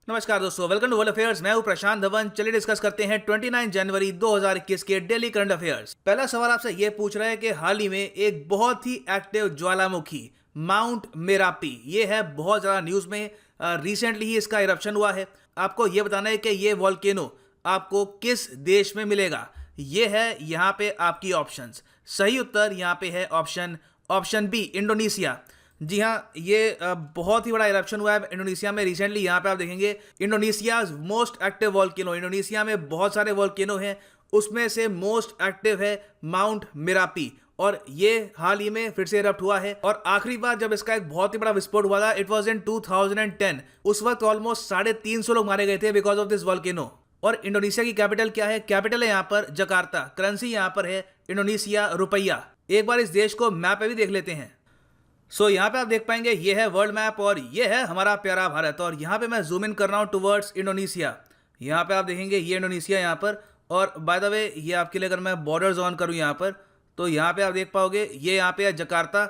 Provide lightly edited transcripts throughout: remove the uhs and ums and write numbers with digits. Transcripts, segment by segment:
नमस्कार दोस्तों, welcome to world affairs. मैं हूं प्रशांत धवन। चलिए डिस्कस करते हैं 29 जनवरी 2021 के डेली करंट अफेयर्स। पहला सवाल आपसे यह पूछ रहा है कि हाल ही में एक बहुत ही एक्टिव ज्वालामुखी माउंट मेरापी, ये है बहुत ज़्यादा न्यूज़ में। रिसेंटली ही इसका इरप्शन हुआ है। आपको यह बताना है कि ये वॉल्केनो आपको किस देश में मिलेगा। ये है यहाँ पे आपकी ऑप्शंस। सही उत्तर यहाँ पे है ऑप्शन बी, इंडोनेशिया। जी हाँ, ये बहुत ही बड़ा इरप्शन हुआ है इंडोनेशिया में रिसेंटली। यहाँ पे आप देखेंगे Indonesia most active volcano. Indonesia में बहुत सारे वॉल्केनो हैं, उसमें से मोस्ट एक्टिव है माउंट मेरापी, और ये हाल ही में फिर से इरप्ट हुआ है। और आखिरी बार जब इसका एक बहुत ही बड़ा विस्फोट हुआ था, इट वॉज इन 2010। उस वक्त ऑलमोस्ट 350 लोग मारे गए थे बिकॉज ऑफ दिस वॉल्केनो। और इंडोनेशिया की कैपिटल क्या है? कैपिटल है यहाँ पर जकार्ता। करेंसी यहाँ पर है इंडोनेशिया रुपया। एक बार इस देश को मैप पे भी देख लेते हैं। यहाँ पे आप देख पाएंगे ये है वर्ल्ड मैप और ये है हमारा प्यारा भारत। और यहाँ पे मैं जूम इन कर रहा हूँ टुवर्ड्स इंडोनेशिया। यहाँ पे आप देखेंगे ये इंडोनेशिया यहाँ पर। और बाय द वे ये आपके लिए अगर मैं बॉर्डर ऑन करूँ यहाँ पर, तो यहाँ पे आप देख पाओगे ये यहाँ पे है जकार्ता,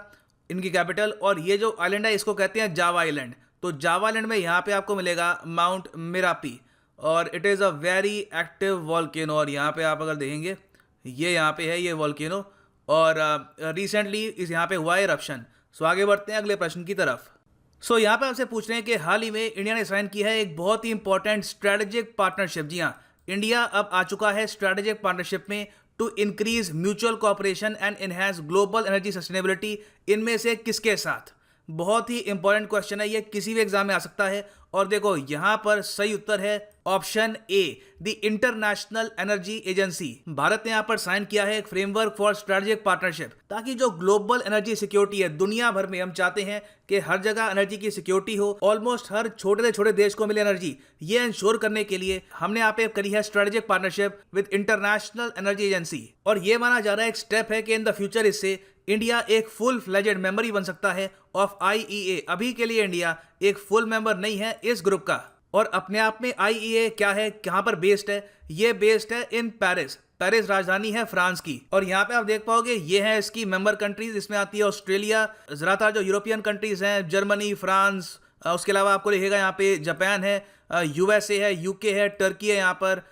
इनकी कैपिटल। और ये जो आइलैंड है इसको कहते हैं जावा आइलैंड। तो जावा आइलैंड में यहाँ पे आपको मिलेगा माउंट मेरापी, और it is a very active volcano. और यहाँ पे आप अगर देखेंगे ये यहाँ पे है ये वॉल्केनो, और रिसेंटली इस यहाँ पे हुआ है इरप्शन। आगे बढ़ते हैं अगले प्रश्न की तरफ। यहाँ पे आपसे पूछ रहे हैं कि हाल ही में इंडिया ने साइन किया है एक बहुत ही इंपॉर्टेंट स्ट्रेटेजिक पार्टनरशिप। जी हाँ, इंडिया अब आ चुका है स्ट्रेटेजिक पार्टनरशिप में to increase mutual cooperation and enhance global energy sustainability. इनमें से किसके साथ? बहुत ही इंपॉर्टेंट क्वेश्चन है, ये किसी भी एग्जाम में आ सकता है। और देखो यहाँ पर सही उत्तर है option A, the international energy agency. Bharat ने यहाँ पर साइन किया है एक फ्रेमवर्क फॉर स्ट्रेटेजिक पार्टनरशिप, ताकि जो ग्लोबल एनर्जी सिक्योरिटी है दुनिया भर में, हम चाहते हैं कि हर जगह एनर्जी की सिक्योरिटी हो, ऑलमोस्ट हर छोटे से छोटे देश को मिले एनर्जी। ये इंश्योर करने के लिए हमने यहाँ पे करी है strategic partnership with international energy agency. और ये माना जा रहा है एक स्टेप है कि इन द फ्यूचर इससे इंडिया एक फुल फ्लेजेड मेंबर ही बन सकता है ऑफ IEA। अभी के लिए इंडिया एक फुल मेंबर नहीं है इस ग्रुप का। और अपने आप में IEA क्या है, कहां पर बेस्ड है? ये बेस्ड है इन पेरिस। पेरिस राजधानी है फ्रांस की। और यहाँ पे आप देख पाओगे ये है इसकी मेंबर कंट्रीज। इसमें आती है ऑस्ट्रेलिया, ज्यादातर जो यूरोपियन कंट्रीज हैं, जर्मनी, फ्रांस, उसके अलावा आपको लिखेगा यहाँ पे जापान है, USA है, UK है, टर्की है, यहाँ पर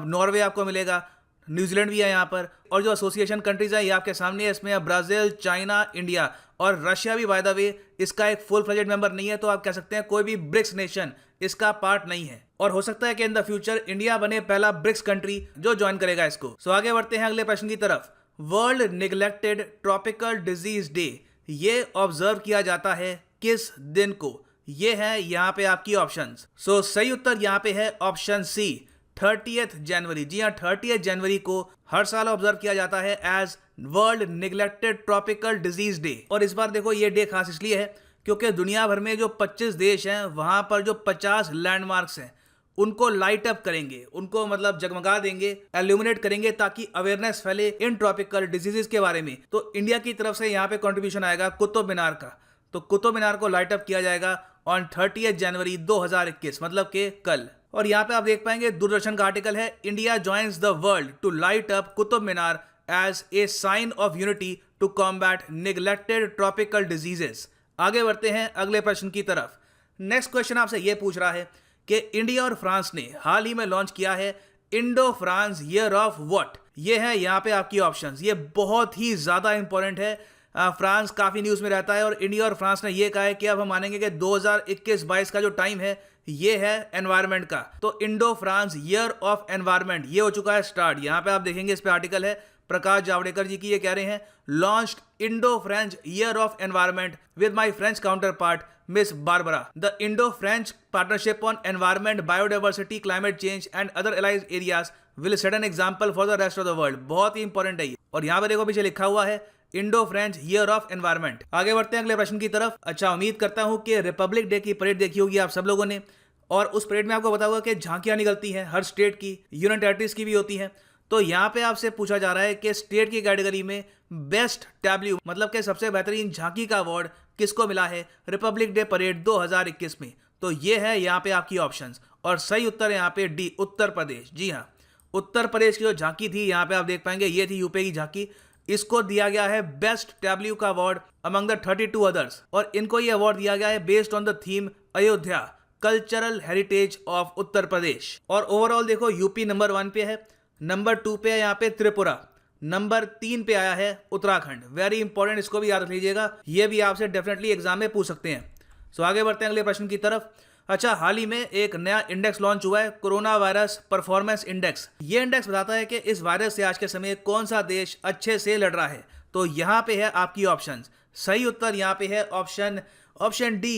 नॉर्वे आपको मिलेगा, न्यूजीलैंड भी है यहाँ पर। और जो एसोसिएशन कंट्रीज है ये आपके सामने है, इसमें ब्राजील, चाइना, इंडिया और रशिया भी बाय द वे इसका एक फुल फ्लेजेड मेंबर नहीं है। तो आप कह सकते हैं कोई भी ब्रिक्स नेशन इसका पार्ट नहीं है, और हो सकता है कि इन द फ्यूचर इंडिया बने पहला ब्रिक्स कंट्री जो ज्वाइन करेगा इसको। आगे बढ़ते हैं अगले प्रश्न की तरफ। World neglected tropical disease day ये ऑब्जर्व किया जाता है किस दिन को? ये है यहाँ पे आपकी ऑप्शंस। सही उत्तर यहाँ पे है ऑप्शन सी, 30 जनवरी। जी हाँ, 30 जनवरी को हर साल ऑब्जर्व किया जाता है as world neglected tropical disease day. और इस बार देखो ये डे खास इसलिए है क्योंकि दुनिया भर में जो 25 देश हैं वहां पर जो 50 लैंडमार्क्स हैं उनको लाइट अप करेंगे, उनको मतलब जगमगा देंगे, एल्यूमिनेट करेंगे, ताकि अवेयरनेस फैले इन ट्रॉपिकल डिजीजेस के बारे में। तो इंडिया की तरफ से यहाँ पे कंट्रीब्यूशन आएगा कुतुब मीनार का। तो कुतुब मीनार को लाइट अप किया जाएगा ऑन 30 जनवरी 2021, मतलब के कल। और यहाँ पे आप देख पाएंगे दूरदर्शन का आर्टिकल है, India joins the world to light up Qutub Minar as a sign of unity to combat neglected tropical diseases. आगे बढ़ते हैं अगले प्रश्न की तरफ। नेक्स्ट क्वेश्चन आपसे यह पूछ रहा है कि इंडिया और फ्रांस ने हाल ही में लॉन्च किया है Indo France year of what. ये है यहाँ पे आपकी ऑप्शंस। ये बहुत ही ज्यादा इंपॉर्टेंट है। फ्रांस काफी न्यूज में रहता है और इंडिया और फ्रांस ने ये कहा है कि अब हम मानेंगे कि 2021-22 का जो टाइम है ये है एनवायरनमेंट का। तो Indo France year of environment ये हो चुका है स्टार्ट। यहाँ पे आप देखेंगे इस पे आर्टिकल है प्रकाश जावड़ेकर जी की। ये कह रहे हैं launched Indo French year of environment with my French counter part miss Barbara. The Indo French partnership on environment, biodiversity, climate change and other allied areas will set an example for the rest of the world. बहुत ही important है ये। और यहाँ पे देखो पीछे लिखा हुआ है Indo French year of environment. आगे बढ़ते हैं अगले प्रश्न की तरफ। अच्छा, उम्मीद करता हूं कि रिपब्लिक डे की परेड देखी होगी आप सब लोगों ने, और उस परेड में आपको पता होगा कि झांकियां निकलती हैं हर स्टेट की, यूनियन टेरिटरीज की भी होती हैं। तो यहाँ पे आपसे पूछा जा रहा है कि स्टेट की कैटेगरी में बेस्ट टैब्ल्यू, मतलब कि सबसे बेहतरीन झांकी का अवार्ड किसको मिला है रिपब्लिक डे परेड 2021 में? तो ये है यहाँ पे आपकी ऑप्शंस, और सही उत्तर है यहाँ पे डी, उत्तर प्रदेश। जी हाँ, उत्तर प्रदेश की जो झांकी थी यहाँ पे आप देख पाएंगे ये थी यूपी की झांकी। इसको दिया गया है बेस्ट टैब्ल्यू का अवार्ड अमंग द 32 अदर्स, और इनको ये अवार्ड दिया गया है based on the theme Ayodhya. Cultural heritage of Uttar Pradesh. और ओवरऑल देखो यूपी नंबर 1 पे है, नंबर 2 पे है यहाँ पे त्रिपुरा, नंबर 3 पे आया है उत्तराखंड। वेरी इंपॉर्टेंट, इसको भी याद रख लीजिएगा, ये भी आपसे डेफिनेटली एग्जाम में पूछ सकते हैं। सो आगे बढ़ते हैं अगले प्रश्न की तरफ। अच्छा, हाल ही में एक नया इंडेक्स लॉन्च हुआ है, कोरोना वायरस परफॉर्मेंस इंडेक्स। ये इंडेक्स बताता है कि इस वायरस से आज के समय कौन सा देश अच्छे से लड़ रहा है। तो यहाँ पे है आपकी ऑप्शंस। सही उत्तर यहाँ पे है ऑप्शन डी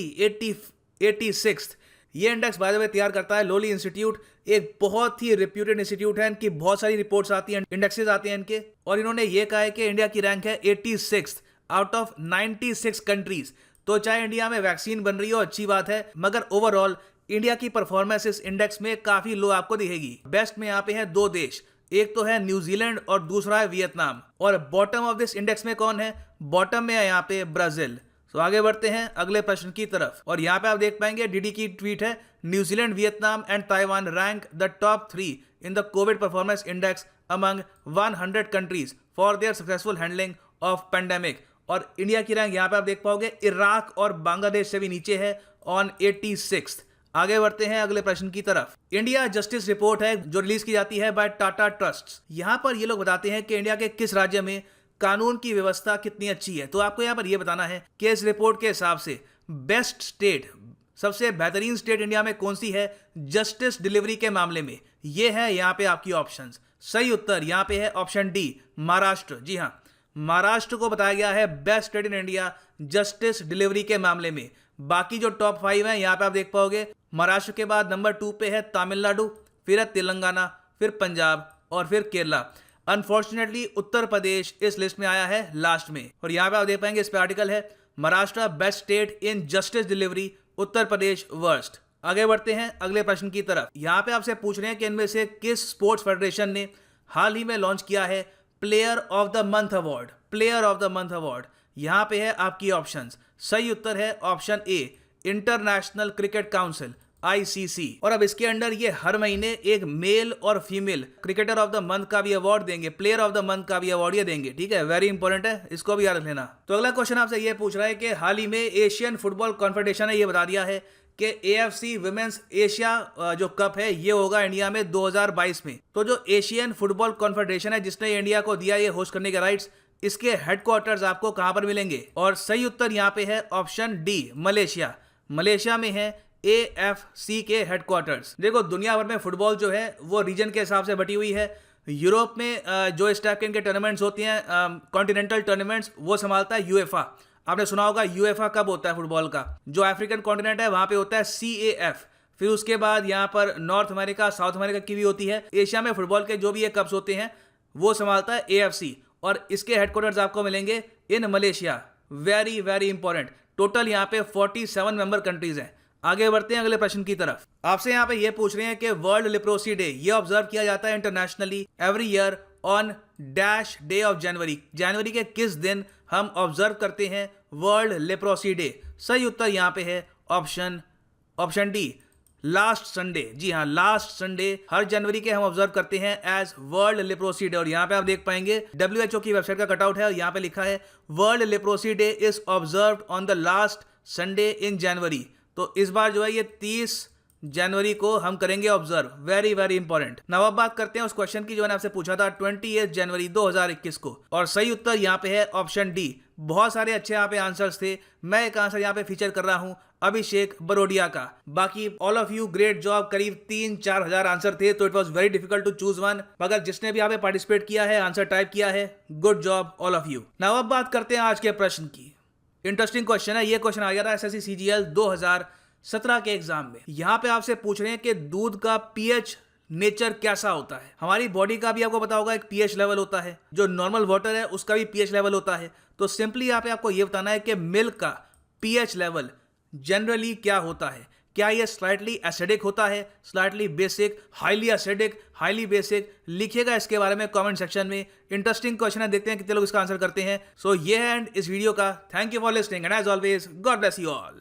86। ये इंडेक्स बाय द वे तैयार करता है लोली इंस्टीट्यूट, एक बहुत ही रिप्यूटेड इंस्टीट्यूट है। इनकी बहुत सारी रिपोर्ट्स आती हैं, इंडेक्सेस आते हैं इनके, और इन्होंने ये कहा है कि इंडिया की रैंक है 86 आउट ऑफ 96 कंट्रीज। तो चाहे इंडिया में वैक्सीन बन रही हो, अच्छी बात है, मगर ओवरऑल इंडिया की परफॉर्मेंस इस इंडेक्स में काफी लो आपको दिखेगी। बेस्ट में यहाँ पे है 2 देश, एक तो है न्यूजीलैंड और दूसरा है वियतनाम। और बॉटम ऑफ दिस इंडेक्स में कौन है? बॉटम में है यहाँ पे ब्राजील। तो आगे बढ़ते हैं अगले प्रश्न की तरफ, और यहाँ पे आप देख पाएंगे डीडी की ट्वीट है, New Zealand, Vietnam and Taiwan rank the top 3 in the Covid performance index among 100 countries for their successful handling of pandemic. और इंडिया की रैंक यहाँ पे आप देख पाओगे इराक और बांग्लादेश से भी नीचे है, ऑन 86। आगे बढ़ते हैं अगले प्रश्न की तरफ। इंडिया जस्टिस रिपोर्ट है जो रिलीज की जाती है बाय टाटा ट्रस्ट। यहाँ पर ये लोग बताते हैं कि इंडिया के किस राज्य में कानून की व्यवस्था कितनी अच्छी है। तो आपको यहाँ पर यह बताना है कि इस रिपोर्ट के हिसाब से बेस्ट स्टेट, सबसे बेहतरीन स्टेट इंडिया में कौन सी है जस्टिस डिलीवरी के मामले में। ये है यहाँ पे आपकी ऑप्शंस। सही उत्तर यहाँ पे है ऑप्शन डी महाराष्ट्र। जी हाँ, महाराष्ट्र को बताया गया है best state in India justice delivery के मामले में। बाकी जो टॉप 5 है यहाँ पे आप देख पाओगे, महाराष्ट्र के बाद नंबर 2 पे है तमिलनाडु, फिर है तेलंगाना, फिर पंजाब और फिर केरला। अनफॉर्चुनेटली उत्तर प्रदेश इस लिस्ट में आया है लास्ट में। और यहाँ पे आप देख पाएंगे इस पे आर्टिकल है, Maharashtra best state in justice delivery, Uttar Pradesh worst. आगे बढ़ते हैं अगले प्रश्न की तरफ। यहाँ पे आपसे पूछ रहे हैं कि इनमें से किस स्पोर्ट्स फेडरेशन ने हाल ही में लॉन्च किया है player of the month award. Player of the month award यहाँ पे है आपकी ऑप्शंस। सही उत्तर है option A international cricket council ICC। और अब इसके अंडर ये हर महीने एक मेल और female cricketer of the month का भी अवार्ड देंगे, प्लेयर ऑफ द मंथ का भी अवार्ड ये देंगे। ठीक है, वेरी इंपॉर्टेंट है, इसको भी याद रख लेना। तो अगला क्वेश्चन आपसे ये पूछ रहा है कि हाल ही में एशियन फुटबॉल कॉन्फेडरेशन ने ये बता दिया है कि AFC विमेंस एशिया जो कप है ये होगा इंडिया में 2022 में। तो जो एशियन फुटबॉल कॉन्फेडरेशन है जिसने इंडिया को दिया ये होस्ट करने के राइट्स, इसके हेडक्वार्टर्स आपको कहां पर मिलेंगे? और सही उत्तर यहाँ पे है ऑप्शन डी मलेशिया। मलेशिया में है AFC के हेडक्वार्टर्स। देखो दुनिया भर में फुटबॉल जो है वो रीजन के हिसाब से बटी हुई है। यूरोप में जो इस टाइप के इनके टूर्नामेंट्स होती हैं, कॉन्टिनेंटल टूर्नामेंट्स, वो संभालता है UEFA। आपने सुना होगा UEFA कब होता है फुटबॉल का। जो अफ्रीकन कॉन्टिनेंट है वहां पे होता है CAF। फिर उसके बाद यहाँ पर नॉर्थ अमेरिका, साउथ अमेरिका की भी होती है। एशिया में फुटबॉल के जो भी ये कप्स होते हैं वो संभालता है AFC, और इसके हेडक्वार्टर्स आपको मिलेंगे in Malaysia. Very very important. Total यहाँ पे 47 मेंबर कंट्रीज हैं। आगे बढ़ते हैं अगले प्रश्न की तरफ। आपसे यहाँ पे ये पूछ रहे हैं कि वर्ल्ड लेप्रोसी डे ये ऑब्जर्व किया जाता है internationally every year on dash day of January. जनवरी के किस दिन हम ऑब्जर्व करते हैं वर्ल्ड लेप्रोसी डे? सही उत्तर यहाँ पे है ऑप्शन डी लास्ट संडे। जी हाँ, लास्ट संडे हर जनवरी के हम ऑब्जर्व करते हैं एज वर्ल्ड लेप्रोसी डे। और यहाँ पे आप देख पाएंगे WHO की वेबसाइट का कटआउट है और यहाँ पे लिखा है world leprosy day is observed on the last Sunday in January. तो इस बार जो है ये 30 जनवरी को हम करेंगे observe. Very very important. Now अब बात करते हैं उस क्वेश्चन की जो मैंने आपसे पूछा था 28 जनवरी 2021 को, और सही उत्तर यहाँ पे है ऑप्शन डी। बहुत सारे अच्छे यहाँ पे आंसर्स थे, मैं एक आंसर यहाँ पे फीचर कर रहा हूँ अभिषेक बरोडिया का। बाकी all of you great job, करीब 3-4 हजार आंसर थे, तो it was very difficult to choose one. मगर जिसने भी यहाँ पे पार्टिसिपेट किया है, आंसर टाइप किया है, good job all of you. Now अब बात करते हैं आज के प्रश्न की। इंटरेस्टिंग क्वेश्चन है, ये क्वेश्चन आ गया था SSC CGL 2017 के एग्जाम में। यहाँ पे आपसे पूछ रहे हैं कि दूध का pH नेचर कैसा होता है। हमारी बॉडी का भी आपको पता होगा एक pH लेवल होता है, जो नॉर्मल वाटर है उसका भी pH लेवल होता है। तो सिंपली यहाँ पे आपको ये बताना है कि मिल्क का pH लेवल जनरली क्या होता है। क्या ये स्लाइटली एसिडिक होता है, slightly basic, highly acidic, highly basic? लिखिएगा इसके बारे में कमेंट सेक्शन में। इंटरेस्टिंग क्वेश्चन है, देखते हैं कितने लोग इसका आंसर करते हैं। सो ये है एंड इस वीडियो का। Thank you for listening and as always God bless you all.